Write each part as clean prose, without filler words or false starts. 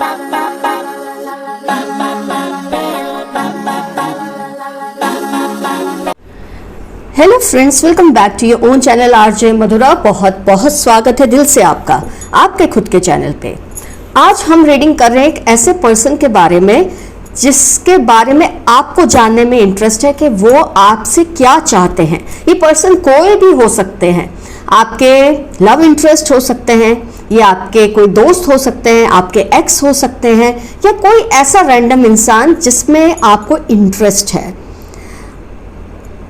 Hello friends, welcome back to your own channel RJ Madhura. बहुत बहुत स्वागत है दिल से आपका आपके खुद के चैनल पे। आज हम रीडिंग कर रहे हैं एक ऐसे पर्सन के बारे में जिसके बारे में आपको जानने में इंटरेस्ट है कि वो आपसे क्या चाहते हैं। ये पर्सन कोई भी हो सकते हैं, आपके लव इंटरेस्ट हो सकते हैं, या आपके कोई दोस्त हो सकते हैं, आपके एक्स हो सकते हैं, या कोई ऐसा रैंडम इंसान जिसमें आपको इंटरेस्ट है।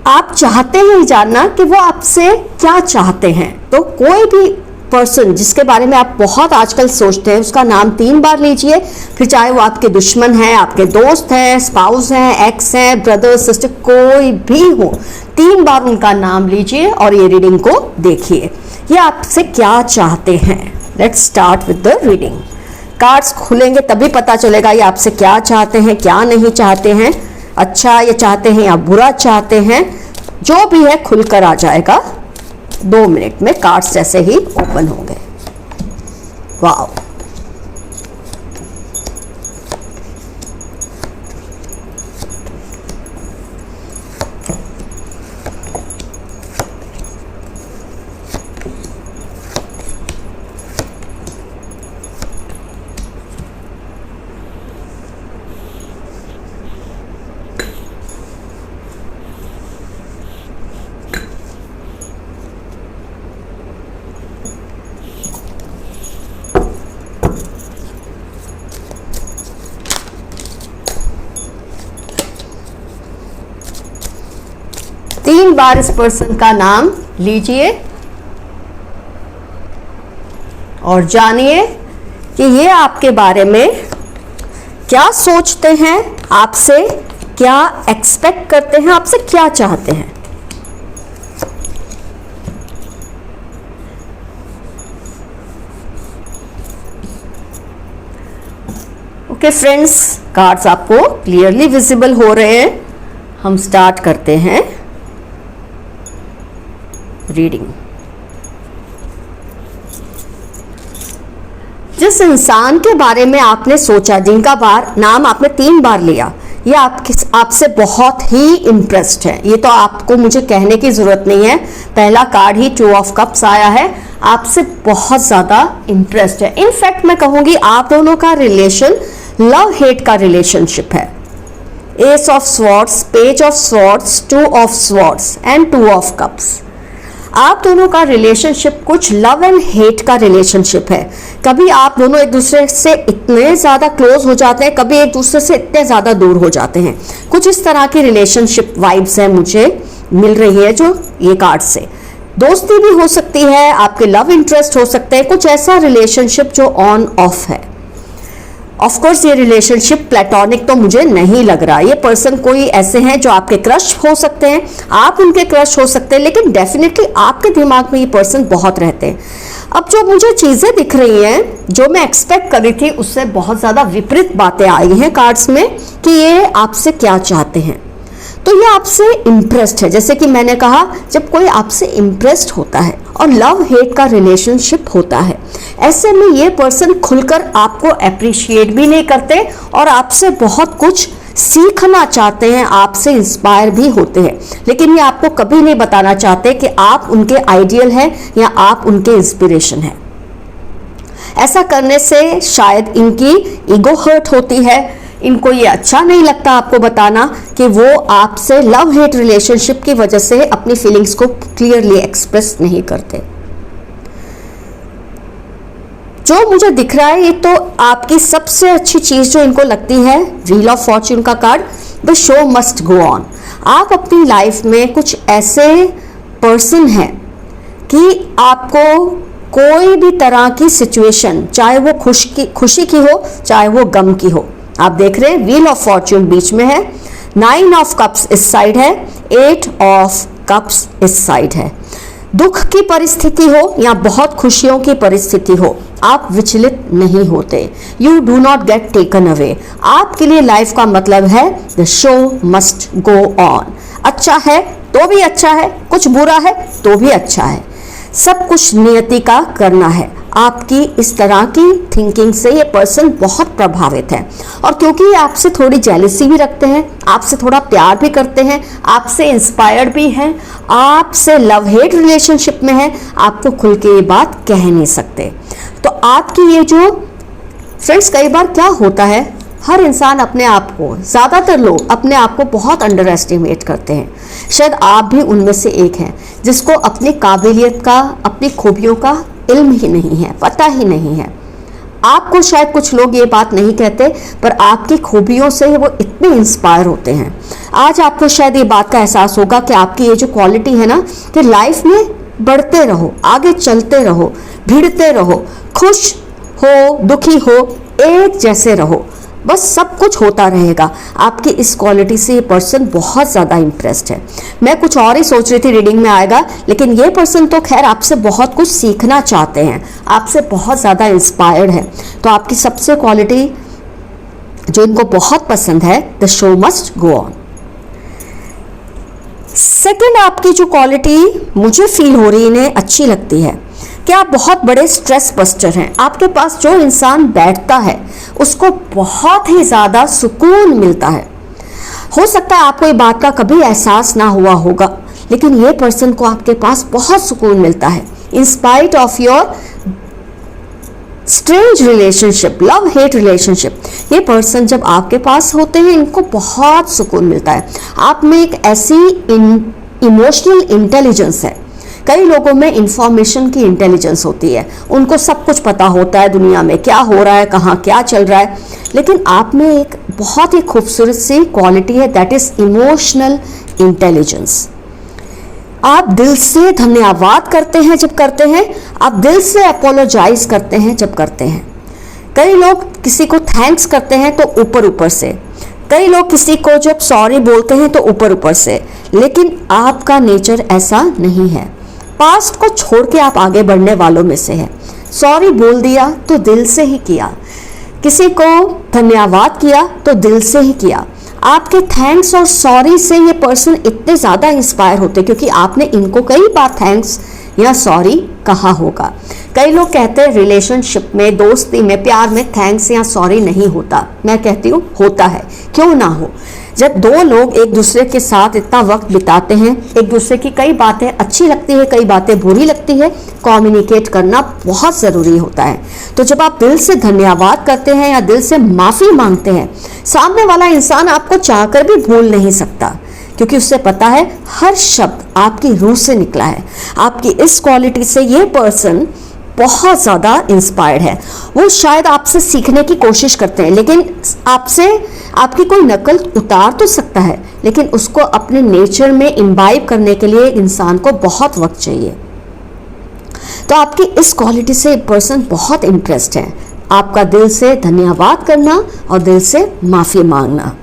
आप चाहते हैं जानना कि वो आपसे क्या चाहते हैं। तो कोई भी पर्सन जिसके बारे में आप बहुत आजकल सोचते हैं, उसका नाम 3 बार लीजिए। फिर चाहे वो आपके दुश्मन हैं, आपके दोस्त हैं, स्पाउस हैं, एक्स हैं, ब्रदर सिस्टर, कोई भी हो, 3 बार उनका नाम लीजिए और ये रीडिंग को देखिए। ये आपसे क्या चाहते हैं। Let's start with the reading. Cards खुलेंगे तभी पता चलेगा ये आपसे क्या चाहते हैं, क्या नहीं चाहते हैं, अच्छा ये चाहते हैं या बुरा चाहते हैं। जो भी है खुलकर आ जाएगा 2 मिनट में। कार्ड्स जैसे ही ओपन होंगे। वाओ, तीन बार इस पर्सन का नाम लीजिए और जानिए कि ये आपके बारे में क्या सोचते हैं, आपसे क्या एक्सपेक्ट करते हैं, आपसे क्या चाहते हैं। ओके फ्रेंड्स, कार्ड्स आपको क्लियरली विजिबल हो रहे हैं। हम स्टार्ट करते हैं रीडिंग। जिस इंसान के बारे में आपने सोचा, जिनका नाम आपने 3 बार लिया, ये आपसे बहुत ही इंटरेस्ट है। ये तो आपको मुझे कहने की जरूरत नहीं है, पहला कार्ड ही 2 ऑफ कप्स आया है। आपसे बहुत ज्यादा इंटरेस्ट है। इनफैक्ट मैं कहूंगी आप दोनों का रिलेशन लव हेट का रिलेशनशिप है। S of swords, page of swords, 2 of swords and 2 of cups. आप दोनों का रिलेशनशिप कुछ लव एंड हेट का रिलेशनशिप है। कभी आप दोनों एक दूसरे से इतने ज्यादा क्लोज हो जाते हैं, कभी एक दूसरे से इतने ज्यादा दूर हो जाते हैं। कुछ इस तरह की रिलेशनशिप वाइब्स हैं मुझे मिल रही है जो ये कार्ड से। दोस्ती भी हो सकती है, आपके लव इंटरेस्ट हो सकते हैं, कुछ ऐसा रिलेशनशिप जो ऑन ऑफ है। ऑफ कोर्स ये रिलेशनशिप प्लेटोनिक तो मुझे नहीं लग रहा। ये पर्सन कोई ऐसे हैं जो आपके क्रश हो सकते हैं, आप उनके क्रश हो सकते हैं, लेकिन डेफिनेटली आपके दिमाग में ये पर्सन बहुत रहते हैं। अब जो मुझे चीजें दिख रही हैं, जो मैं एक्सपेक्ट कर रही थी, उससे बहुत ज्यादा विपरीत बातें आई हैं कार्ड्स में कि ये आपसे क्या चाहते हैं। तो ये आपसे इंटरेस्ट है। जैसे कि मैंने कहा, जब कोई आपसे इंटरेस्ट होता है और लव हेट का रिलेशनशिप होता है, ऐसे में ये पर्सन खुलकर आपको अप्रिशिएट भी नहीं करते और आपसे बहुत कुछ सीखना चाहते हैं, आपसे इंस्पायर भी होते हैं, लेकिन ये आपको कभी नहीं बताना चाहते कि आप उनके आइडियल हैं या आप उनके इंस्पिरेशन हैं। ऐसा करने से शायद इनकी ईगो हर्ट होती है। इनको ये अच्छा नहीं लगता आपको बताना कि वो आपसे लव हेट रिलेशनशिप की वजह से अपनी फीलिंग्स को क्लियरली एक्सप्रेस नहीं करते। जो मुझे दिख रहा है, ये तो आपकी सबसे अच्छी चीज जो इनको लगती है, व्हील ऑफ फॉर्च्यून का card, the show must go on. आप अपनी लाइफ में कुछ ऐसे पर्सन हैं कि आपको कोई भी तरह की सिचुएशन, चाहे वो खुशी की हो, चाहे वो गम की हो, आप देख रहे हैं व्हील ऑफ फॉर्च्यून बीच में है, 9 ऑफ कप्स इस साइड है, 8 ऑफ कप्स इस साइड है। दुख की परिस्थिति हो या बहुत खुशियों की परिस्थिति हो, आप विचलित नहीं होते। You do not gate taken away. आपके लिए लाइफ का मतलब है the show must go on. अच्छा है तो भी अच्छा है, कुछ बुरा है तो भी अच्छा है। सब कुछ नियति का करना है। आपकी इस तरह की थिंकिंग से ये पर्सन बहुत प्रभावित है, और क्योंकि ये आपसे थोड़ी जेलसी भी रखते हैं, आपसे थोड़ा प्यार भी करते हैं, आपसे इंस्पायर्ड भी हैं, आपसे लव हेट रिलेशनशिप में है, आपको खुल के ये बात कह नहीं सकते। तो आपकी ये जो फ्रेंड्स, कई बार क्या होता है, हर इंसान अपने आप को, ज़्यादातर लोग अपने आप को बहुत अंडर एस्टिमेट करते हैं। शायद आप भी उनमें से एक हैं जिसको अपनी काबिलियत का, अपनी खूबियों का इल्म ही नहीं है, पता ही नहीं है। आपको शायद कुछ लोग ये बात नहीं कहते, पर आपकी खूबियों से वो इतने इंस्पायर होते हैं। आज आपको शायद ये बात का एहसास होगा कि आपकी ये जो क्वालिटी है ना, कि लाइफ में बढ़ते रहो, आगे चलते रहो, भिड़ते रहो, खुश हो दुखी हो एक जैसे रहो, बस सब कुछ होता रहेगा। आपकी इस क्वालिटी से ये पर्सन बहुत ज़्यादा इंप्रेस्ड है। मैं कुछ और ही सोच रही थी रीडिंग में आएगा, लेकिन ये पर्सन तो खैर आपसे बहुत कुछ सीखना चाहते हैं, आपसे बहुत ज़्यादा इंस्पायर्ड है। तो आपकी सबसे क्वालिटी जो इनको बहुत पसंद है, the show must go on. Second, आपकी जो क्वालिटी मुझे फील हो रही है, इन्हें अच्छी लगती है कि आप बहुत बड़े स्ट्रेस बस्टर हैं। आपके पास जो इंसान बैठता है उसको बहुत ही ज़्यादा सुकून मिलता है। हो सकता है आपको ये बात का कभी एहसास ना हुआ होगा, लेकिन ये पर्सन को आपके पास बहुत सुकून मिलता है। In spite of your strange relationship, love hate relationship, ये पर्सन जब आपके पास होते हैं इनको बहुत सुकून मिलता है। आप में एक ऐसी इमोशनल इंटेलिजेंस है। कई लोगों में इंफॉर्मेशन की इंटेलिजेंस होती है, उनको सब कुछ पता होता है दुनिया में क्या हो रहा है, कहाँ क्या चल रहा है, लेकिन आप में एक बहुत ही खूबसूरत सी क्वालिटी है, दैट इज इमोशनल इंटेलिजेंस। आप दिल से धन्यवाद करते हैं जब करते हैं, आप दिल से अपोलोजाइज करते हैं जब करते हैं। कई लोग किसी को थैंक्स करते हैं तो ऊपर ऊपर से, कई लोग किसी को जब सॉरी बोलते हैं तो ऊपर ऊपर से, लेकिन आपका नेचर ऐसा नहीं है। पास्ट को छोड़ के आप आगे बढ़ने वालों में से है। सॉरी बोल दिया तो दिल से ही किया, किसी को धन्यवाद किया तो दिल से ही किया। आपके थैंक्स और सॉरी से ये पर्सन इतने ज़्यादा इंस्पायर होते क्योंकि आपने इनको कई बार थैंक्स या सॉरी कहा होगा। कई लोग कहते हैं रिलेशनशिप में, दोस्ती में, प्यार में थैंक्स या सॉरी नहीं होता। मैं कहती हूँ होता है, क्यों ना हो। जब दो लोग एक दूसरे के साथ इतना वक्त बिताते हैं, एक दूसरे की कई बातें अच्छी लगती है, कई बातें बुरी लगती है, कम्युनिकेट करना बहुत ज़रूरी होता है। तो जब आप दिल से धन्यवाद करते हैं या दिल से माफ़ी मांगते हैं, सामने वाला इंसान आपको चाहकर भी भूल नहीं सकता, क्योंकि उससे पता है हर शब्द आपकी रूह से निकला है। आपकी इस क्वालिटी से ये पर्सन बहुत ज़्यादा इंस्पायर्ड है। वो शायद आपसे सीखने की कोशिश करते हैं, लेकिन आपसे आपकी कोई नकल उतार तो सकता है, लेकिन उसको अपने नेचर में इम्बाइब करने के लिए इंसान को बहुत वक्त चाहिए। तो आपकी इस क्वालिटी से पर्सन बहुत इंटरेस्ट है, आपका दिल से धन्यवाद करना और दिल से माफ़ी मांगना।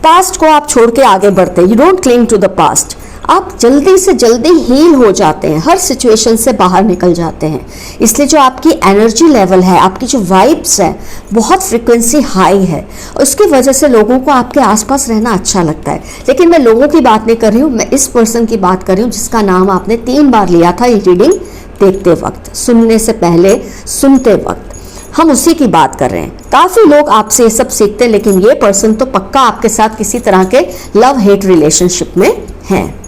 पास्ट को आप छोड़ के आगे बढ़ते हैं, you don't cling to the past. आप जल्दी से जल्दी हील हो जाते हैं, हर सिचुएशन से बाहर निकल जाते हैं। इसलिए जो आपकी एनर्जी लेवल है, आपकी जो वाइब्स है, बहुत फ्रिक्वेंसी हाई है, और उसकी वजह से लोगों को आपके आसपास रहना अच्छा लगता है। लेकिन मैं लोगों की बात नहीं कर रही हूँ, मैं इस पर्सन की बात कर रही हूँ जिसका नाम आपने 3 बार लिया था ये रीडिंग देखते वक्त, सुनने से पहले, सुनते वक्त। हम उसी की बात कर रहे हैं। काफ़ी लोग आपसे ये सब सीखते हैं, लेकिन ये पर्सन तो पक्का आपके साथ किसी तरह के लव हेट रिलेशनशिप में हैं।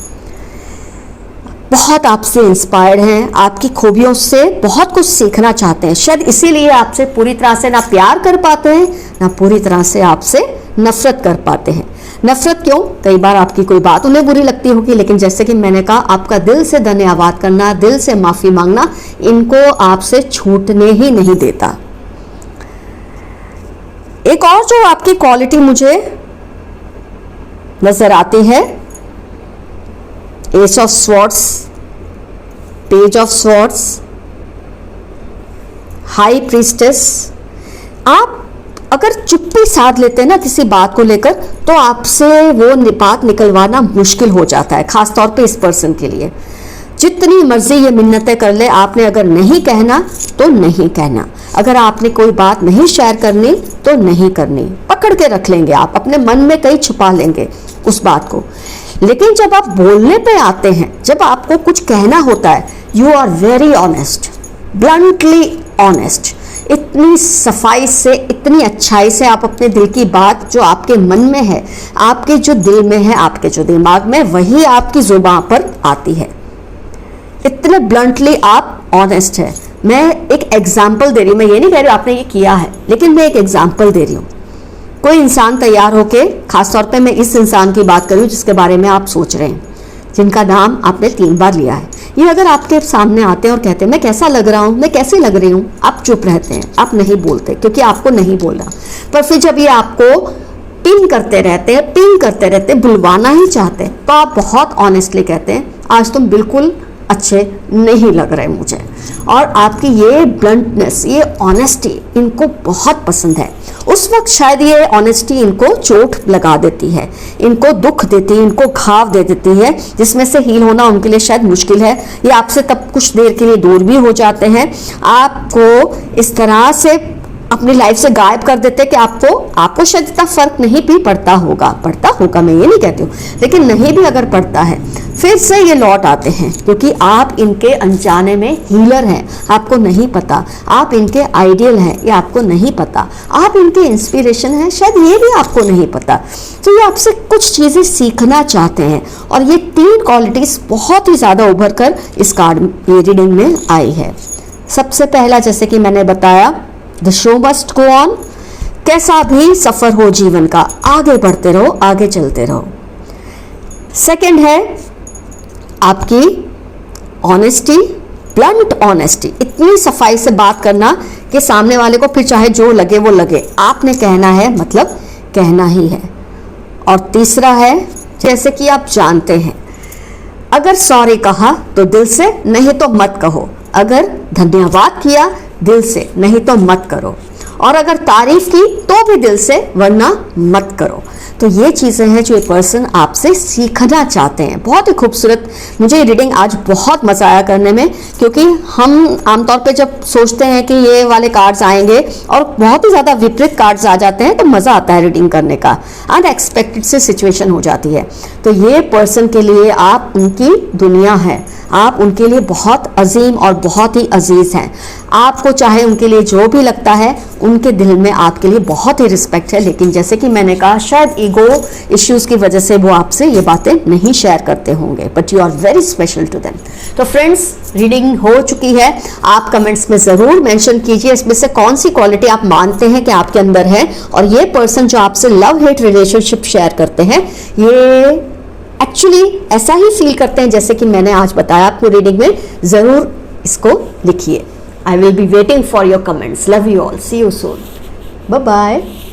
बहुत आपसे इंस्पायर्ड हैं, आपकी खूबियों से बहुत कुछ सीखना चाहते हैं। शायद इसीलिए आपसे पूरी तरह से ना प्यार कर पाते हैं, ना पूरी तरह से आपसे नफरत कर पाते हैं। नफरत क्यों? कई बार आपकी कोई बात उन्हें बुरी लगती होगी, लेकिन जैसे कि मैंने कहा, आपका दिल से धन्यवाद करना, दिल से माफ़ी मांगना इनको आपसे छूटने ही नहीं देता। एक और जो आपकी क्वालिटी मुझे नजर आती है, S of swords, page of swords, high priestess. आप अगर चुप्पी साध लेते हैं ना किसी बात को लेकर, तो आपसे वो बात निकलवाना मुश्किल हो जाता है, खासतौर पे इस पर्सन के लिए। जितनी मर्जी ये मिन्नतें कर ले, आपने अगर नहीं कहना तो नहीं कहना, अगर आपने कोई बात नहीं शेयर करनी तो नहीं करनी, पकड़ के रख लेंगे आप, अपने मन में कहीं छुपा लेंगे उस बात को। लेकिन जब आप बोलने पे आते हैं, जब आपको कुछ कहना होता है, you are very honest, bluntly honest. इतनी सफाई से, इतनी अच्छाई से आप अपने दिल की बात जो आपके मन में है, आपके जो दिल में है, आपके जो दिमाग में, वही आपकी जुबान पर आती है। इतने ब्लंटली आप ऑनेस्ट है। मैं एक एग्जाम्पल दे रही हूँ, मैं ये नहीं कह रही हूँ आपने ये किया है, लेकिन मैं एक एग्जाम्पल दे रही हूँ। कोई इंसान तैयार होके, खासतौर पे मैं इस इंसान की बात कर रही हूँ जिसके बारे में आप सोच रहे हैं, जिनका नाम आपने 3 बार लिया है। ये अगर आपके सामने आते हैं और कहते हैं मैं कैसा लग रहा हूँ, मैं कैसी लग रही हूँ, आप चुप रहते हैं, आप नहीं बोलते क्योंकि आपको नहीं बोलना। पर फिर जब ये आपको पिंग करते रहते हैं, पिंग करते रहते हैं, बुलवाना ही चाहते हैं, तो आप बहुत ऑनेस्टली कहते हैं आज तुम बिल्कुल अच्छे नहीं लग रहे मुझे। और आपकी ये ब्लंटनेस, ये ऑनेस्टी इनको बहुत पसंद है। उस वक्त शायद ये ऑनेस्टी इनको चोट लगा देती है, इनको दुख देती है, इनको घाव दे देती है, जिसमें से हील होना उनके लिए शायद मुश्किल है। ये आपसे तब कुछ देर के लिए दूर भी हो जाते हैं, आपको इस तरह से अपनी लाइफ से गायब कर देते हैं कि आपको शायद इतना फर्क नहीं भी पड़ता होगा, मैं ये नहीं कहती हूँ, लेकिन नहीं भी अगर पड़ता है, फिर से ये लौट आते हैं क्योंकि आप इनके अनजाने में हीलर हैं, आपको नहीं पता। आप इनके आइडियल हैं, ये आपको नहीं पता। आप इनके इंस्पिरेशन हैं, शायद ये भी आपको नहीं पता। तो ये आपसे कुछ चीज़ें सीखना चाहते हैं और ये 3 क्वालिटीज़ बहुत ही ज़्यादा उभर कर इस कार्ड रीडिंग में आई है। सबसे पहला, जैसे कि मैंने बताया, the show must go on. कैसा भी सफर हो जीवन का, आगे बढ़ते रहो, आगे चलते रहो। सेकंड है आपकी ऑनेस्टी, ब्लंट ऑनेस्टी, इतनी सफाई से बात करना कि सामने वाले को फिर चाहे जो लगे वो लगे, आपने कहना है मतलब कहना ही है। और तीसरा है, जैसे कि आप जानते हैं, अगर सॉरी कहा तो दिल से, नहीं तो मत कहो। अगर धन्यवाद किया दिल से, नहीं तो मत करो। और अगर तारीफ की तो भी दिल से, वरना मत करो। तो ये चीज़ें हैं जो एक पर्सन आपसे सीखना चाहते हैं। बहुत ही खूबसूरत, मुझे ये रीडिंग आज बहुत मज़ा आया करने में, क्योंकि हम आमतौर पे जब सोचते हैं कि ये वाले कार्ड्स आएंगे और बहुत ही ज़्यादा विपरीत कार्ड्स आ जाते हैं तो मज़ा आता है रीडिंग करने का, अनएक्सपेक्टेड से सिचुएशन हो जाती है। तो ये पर्सन के लिए आप उनकी दुनिया है, आप उनके लिए बहुत अजीम और बहुत ही अजीज़ हैं। आपको चाहे उनके लिए जो भी लगता है, उनके दिल में आपके लिए बहुत ही रिस्पेक्ट है, लेकिन जैसे कि मैंने कहा, शायद ईगो इश्यूज़ की वजह से वो आपसे ये बातें नहीं शेयर करते होंगे, but you are very special to them. तो फ्रेंड्स, रीडिंग हो चुकी है। आप कमेंट्स में ज़रूर मेंशन कीजिए इसमें से कौन सी क्वालिटी आप मानते हैं कि आपके अंदर है, और ये पर्सन जो आपसे लव हेट रिलेशनशिप शेयर करते हैं, ये एक्चुअली ऐसा ही फील करते हैं जैसे कि मैंने आज बताया आपको रीडिंग में। ज़रूर इसको लिखिए। I will be waiting for your comments. Love you all. See you soon. Bye bye.